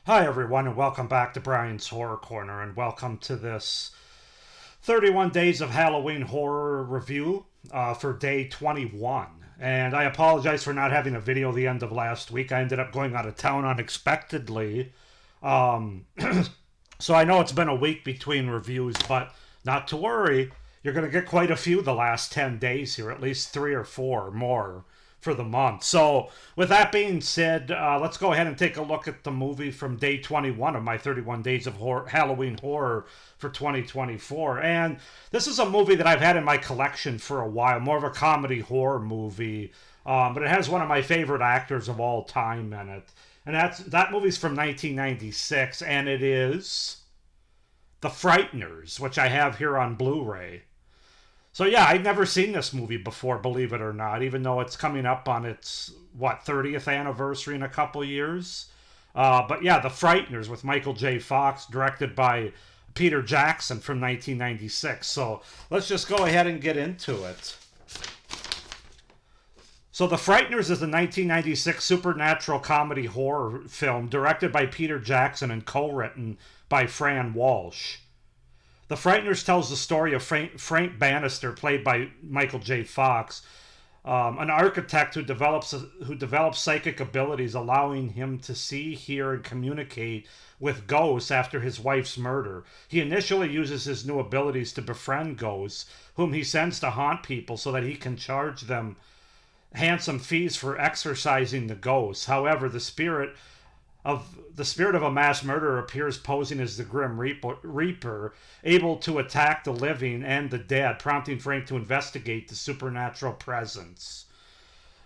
Hi, everyone, and welcome back to Brian's Horror Corner, and welcome to this 31 Days of Halloween Horror review for day 21. And I apologize for not having a video the end of last week. I ended up going out of town unexpectedly. Um, so I know it's been a week between reviews, but not to worry. You're going to get quite a few the last 10 days here, at least 3 or 4 more for the month. So, with that being said, let's go ahead and take a look at the movie from day 21 of my 31 Days of Halloween Horror for 2024. And this is a movie that I've had in my collection for a while, more of a comedy horror movie, but it has one of my favorite actors of all time in it. And that movie's from 1996, and it is The Frighteners, which I have here on Blu-ray. So yeah, I'd never seen this movie before, believe it or not, even though it's coming up on its, 30th anniversary in a couple years. But yeah, The Frighteners with Michael J. Fox, directed by Peter Jackson from 1996. So let's just go ahead and get into it. So The Frighteners is a 1996 supernatural comedy horror film directed by Peter Jackson and co-written by Fran Walsh. The Frighteners tells the story of Frank Bannister, played by Michael J. Fox, an architect who develops psychic abilities, allowing him to see, hear, and communicate with ghosts after his wife's murder. He initially uses his new abilities to befriend ghosts, whom he sends to haunt people so that he can charge them handsome fees for exorcising the ghosts. However, the spirit of a mass murderer appears posing as the Grim Reaper, able to attack the living and the dead, prompting Frank to investigate the supernatural presence.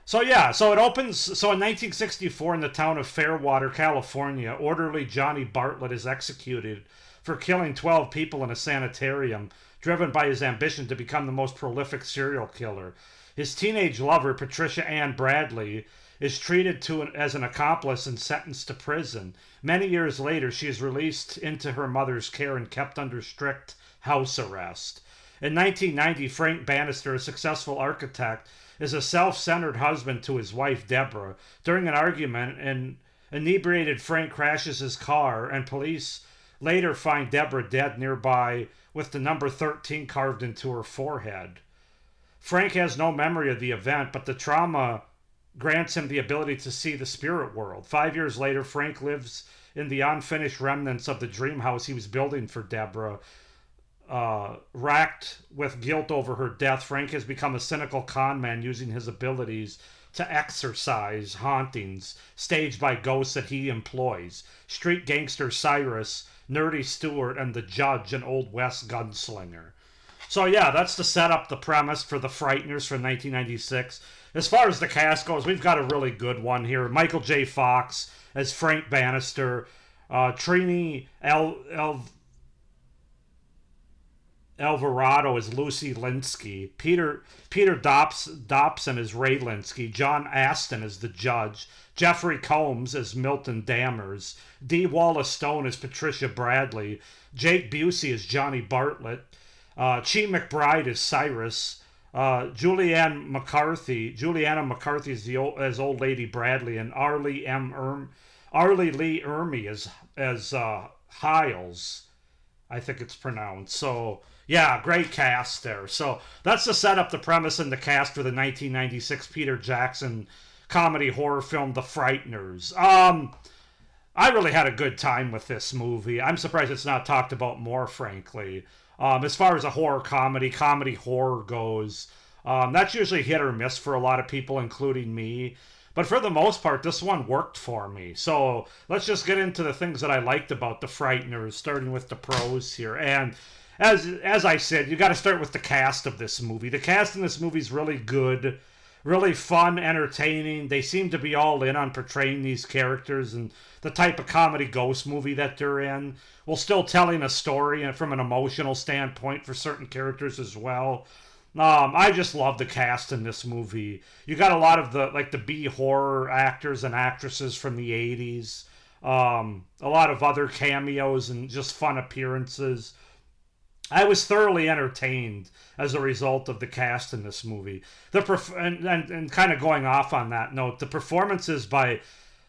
So it opens. So in 1964, in the town of Fairwater, California, orderly Johnny Bartlett is executed for killing 12 people in a sanitarium, driven by his ambition to become the most prolific serial killer. His teenage lover, Patricia Ann Bradley, is treated as an accomplice and sentenced to prison. Many years later, she is released into her mother's care and kept under strict house arrest. In 1990, Frank Bannister, a successful architect, is a self-centered husband to his wife, Deborah. During an argument, an inebriated Frank crashes his car, and police later find Deborah dead nearby with the number 13 carved into her forehead. Frank has no memory of the event, but the trauma grants him the ability to see the spirit world. 5 years later, Frank lives in the unfinished remnants of the dream house he was building for Deborah. Racked with guilt over her death, Frank has become a cynical con man using his abilities to exorcise hauntings staged by ghosts that he employs. Street gangster Cyrus, Nerdy Stewart, and the Judge, an Old West gunslinger. So yeah, that's to set up the premise for The Frighteners from 1996. As far as the cast goes, we've got a really good one here. Michael J. Fox as Frank Bannister, Trini Alvarado as Lucy Linsky, Peter Dobson as Ray Linsky, John Aston as the Judge, Jeffrey Combs as Milton Dammers, Dee Wallace Stone as Patricia Bradley, Jake Busey as Johnny Bartlett, Chi McBride as Cyrus, Juliana McCarthy as Old Lady Bradley, and Arlie Lee Ermey as Hiles, I think it's pronounced. So yeah, great cast there. So that's to set up the premise and the cast for the 1996 Peter Jackson comedy horror film The Frighteners. I really had a good time with this movie. I'm surprised it's not talked about more, frankly. As far as a comedy horror goes, that's usually hit or miss for a lot of people, including me. But for the most part, this one worked for me. So let's just get into the things that I liked about The Frighteners, starting with the pros here. And as I said, you got to start with the cast of this movie. The cast in this movie is really good, really fun, entertaining. They seem to be all in on portraying these characters and the type of comedy ghost movie that they're in, while still telling a story and from an emotional standpoint for certain characters as well. I just love the cast in this movie. You got a lot of the B horror actors and actresses from the 80s. A lot of other cameos and just fun appearances. I was thoroughly entertained as a result of the cast in this movie. And kind of going off on that note, the performances by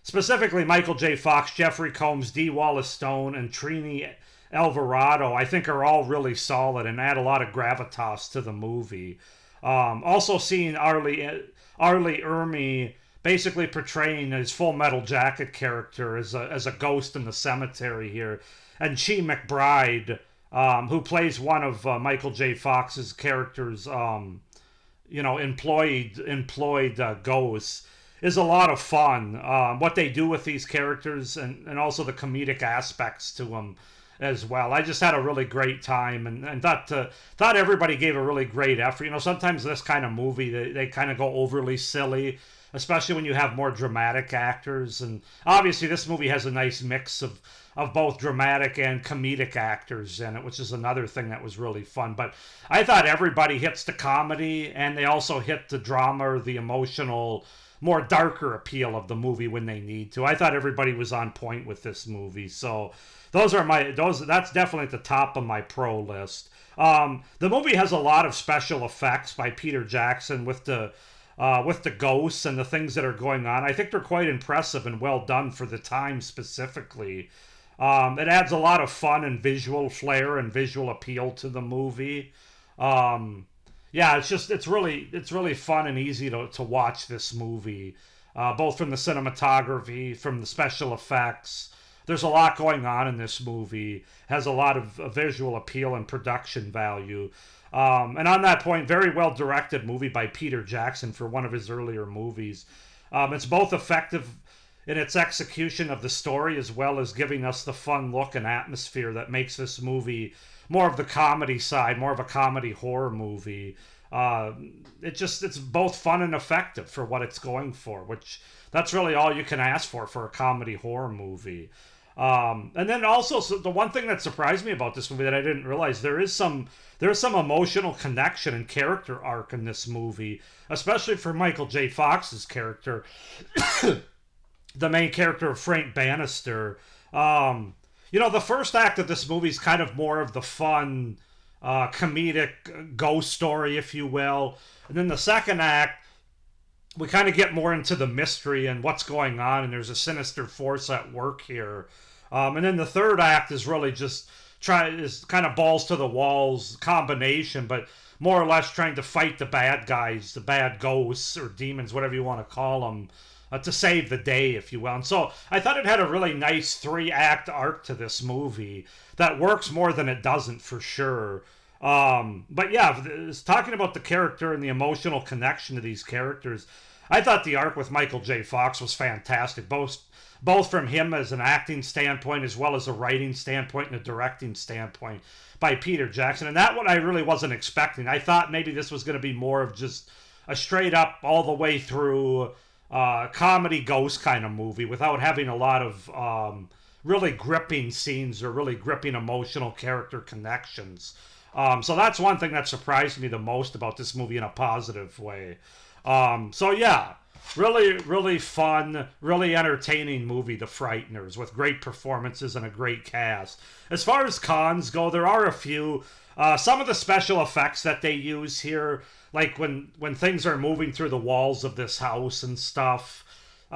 specifically Michael J. Fox, Jeffrey Combs, D. Wallace Stone, and Trini Alvarado, I think are all really solid and add a lot of gravitas to the movie. Also seeing Arlie Ermy basically portraying his Full Metal Jacket character as a ghost in the cemetery here, and Chi McBride, who plays one of Michael J. Fox's characters, employed ghosts, is a lot of fun. What they do with these characters and also the comedic aspects to them as well. I just had a really great time and thought everybody gave a really great effort. Sometimes this kind of movie, they kind of go overly silly, especially when you have more dramatic actors. And obviously this movie has a nice mix of both dramatic and comedic actors in it, which is another thing that was really fun. But I thought everybody hits the comedy, and they also hit the drama or the emotional, more darker appeal of the movie when they need to. I thought everybody was on point with this movie. So that's definitely at the top of my pro list. The movie has a lot of special effects by Peter Jackson with the ghosts and the things that are going on. I think they're quite impressive and well done for the time specifically. It adds a lot of fun and visual flair and visual appeal to the movie. It's really fun and easy to watch this movie, both from the cinematography, from the special effects. There's a lot going on in this movie. Has a lot of visual appeal and production value. And on that point, very well directed movie by Peter Jackson for one of his earlier movies. It's both effective in its execution of the story as well as giving us the fun look and atmosphere that makes this movie more of the comedy side, more of a comedy horror movie. It's both fun and effective for what it's going for, which that's really all you can ask for a comedy horror movie. And then also, so the one thing that surprised me about this movie that I didn't realize, there's some emotional connection and character arc in this movie, especially for Michael J. Fox's character, the main character of Frank Bannister. The first act of this movie is kind of more of the fun, comedic ghost story, if you will. And then the second act, we kind of get more into the mystery and what's going on, and there's a sinister force at work here. And then the third act is really just is kind of balls to the walls combination, but more or less trying to fight the bad guys, the bad ghosts or demons, whatever you want to call them, to save the day, if you will. And so I thought it had a really nice 3-act arc to this movie that works more than it doesn't, for sure. But yeah, talking about the character and the emotional connection to these characters, I thought the arc with Michael J. Fox was fantastic, both from him as an acting standpoint as well as a writing standpoint and a directing standpoint by Peter Jackson. And that one I really wasn't expecting. I thought maybe this was going to be more of just a straight up all the way through comedy ghost kind of movie without having a lot of really gripping scenes or really gripping emotional character connections. So that's one thing that surprised me the most about this movie in a positive way. Really, really fun, really entertaining movie, The Frighteners, with great performances and a great cast. As far as cons go, there are a few. Some of the special effects that they use here, like when things are moving through the walls of this house and stuff,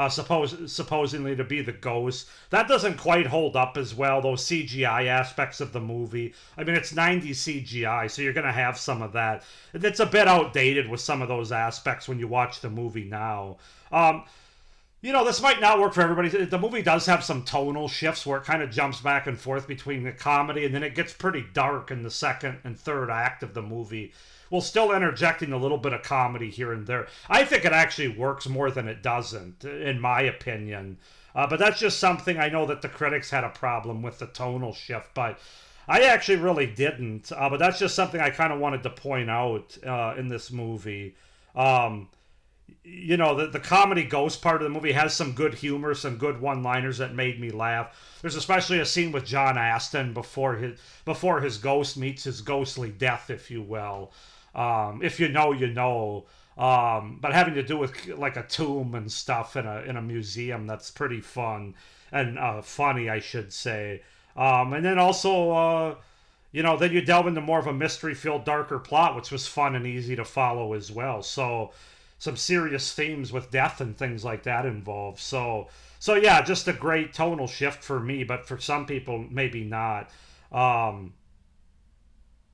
supposedly to be the ghost, that doesn't quite hold up as well, those CGI aspects of the movie. I mean, it's 90s CGI, so you're going to have some of that. It's a bit outdated with some of those aspects when you watch the movie now. This might not work for everybody. The movie does have some tonal shifts where it kind of jumps back and forth between the comedy, and then it gets pretty dark in the second and third act of the movie, while still interjecting a little bit of comedy here and there. I think it actually works more than it doesn't, in my opinion. But that's just something I know that the critics had a problem with, the tonal shift, but I actually really didn't. But that's just something I kind of wanted to point out in this movie. The comedy ghost part of the movie has some good humor, some good one-liners that made me laugh. There's especially a scene with John Astin before his ghost meets his ghostly death, if you will. If you know, you know. But having to do with like a tomb and stuff in a museum, that's pretty fun and funny, I should say. And then also, then you delve into more of a mystery-filled, darker plot, which was fun and easy to follow as well. So some serious themes with death and things like that involved. So yeah, just a great tonal shift for me, but for some people maybe not. Um,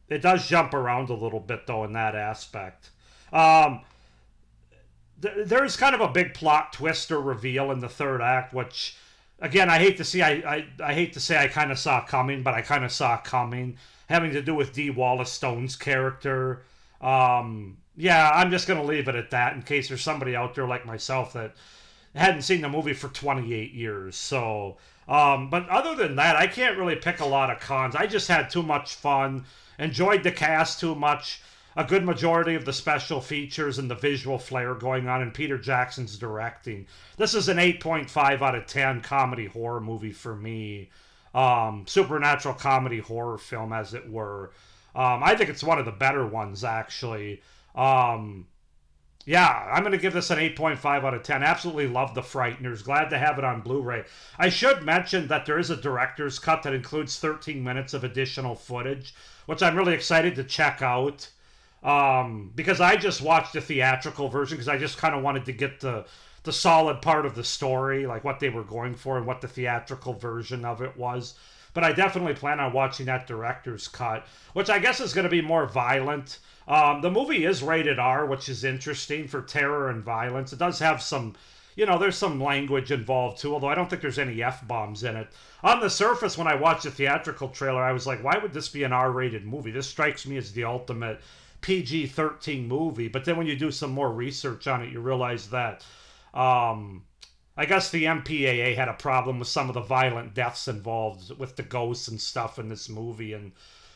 it does jump around a little bit though in that aspect. Um, there's kind of a big plot twist or reveal in the third act, which again I hate to see. I hate to say I kind of saw coming, but I kind of saw coming, having to do with D. Wallace Stone's character. Yeah, I'm just gonna leave it at that in case there's somebody out there like myself that hadn't seen the movie for 28 years. So, but other than that, I can't really pick a lot of cons. I just had too much fun, enjoyed the cast too much, a good majority of the special features and the visual flair going on in Peter Jackson's directing. This is an 8.5 out of 10 comedy horror movie for me. Supernatural comedy horror film, as it were. I think it's one of the better ones, actually. Yeah, I'm going to give this an 8.5 out of 10. Absolutely love The Frighteners. Glad to have it on Blu-ray. I should mention that there is a director's cut that includes 13 minutes of additional footage, which I'm really excited to check out. Because I just watched the theatrical version because I just kind of wanted to get the solid part of the story, like what they were going for and what the theatrical version of it was. But I definitely plan on watching that director's cut, which I guess is going to be more violent. The movie is rated R, which is interesting for terror and violence. It does have some, there's some language involved too, although I don't think there's any F-bombs in it. On the surface, when I watched the theatrical trailer, I was like, why would this be an R-rated movie? This strikes me as the ultimate PG-13 movie. But then when you do some more research on it, you realize that I guess the MPAA had a problem with some of the violent deaths involved with the ghosts and stuff in this movie, and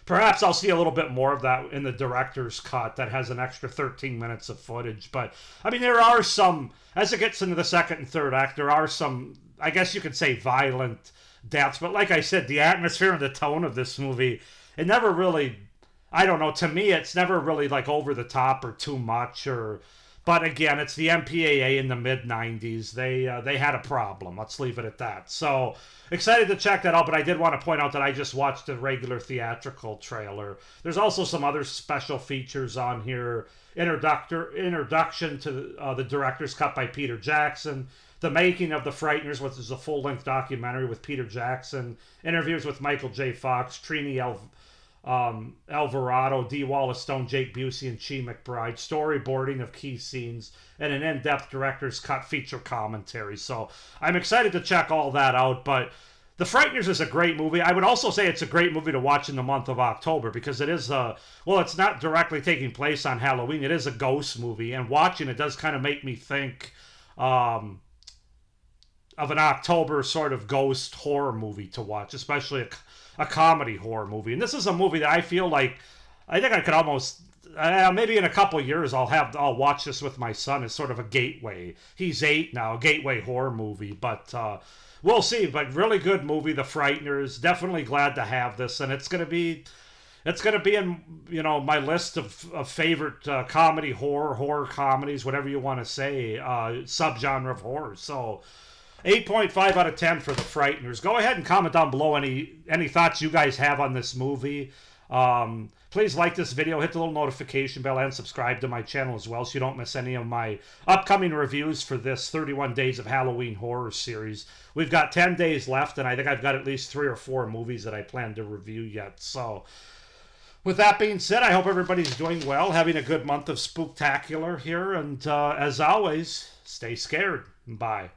perhaps I'll see a little bit more of that in the director's cut that has an extra 13 minutes of footage. But I mean, there are some, as it gets into the second and third act, there are some, I guess you could say, violent deaths. But like I said, the atmosphere and the tone of this movie, it never really, I don't know, to me it's never really like over the top or too much. But again, it's the MPAA in the mid-90s. They had a problem. Let's leave it at that. So, excited to check that out, but I did want to point out that I just watched the regular theatrical trailer. There's also some other special features on here. Introduction to the director's cut by Peter Jackson. The Making of the Frighteners, which is a full-length documentary with Peter Jackson. Interviews with Michael J. Fox, Trini Alvarado, D. Wallace Stone, Jake Busey, and Chi McBride, storyboarding of key scenes, and an in-depth director's cut feature commentary. So I'm excited to check all that out, but The Frighteners is a great movie. I would also say it's a great movie to watch in the month of October because it is, it's not directly taking place on Halloween. It is a ghost movie, and watching it does kind of make me think of an October sort of ghost horror movie to watch, especially a comedy horror movie. And this is a movie that I feel like I think I could almost maybe in a couple of years I'll watch this with my son as sort of a gateway. He's 8 now, a gateway horror movie, but we'll see. But really good movie, The Frighteners. Definitely glad to have this, and it's gonna be in my list of favorite comedy horror comedies, whatever you want to say, subgenre of horror. So 8.5 out of 10 for The Frighteners. Go ahead and comment down below any thoughts you guys have on this movie. Please like this video, hit the little notification bell, and subscribe to my channel as well so you don't miss any of my upcoming reviews for this 31 Days of Halloween Horror series. We've got 10 days left, and I think I've got at least 3 or 4 movies that I plan to review yet. So, with that being said, I hope everybody's doing well, having a good month of Spooktacular here, and as always, stay scared. Bye.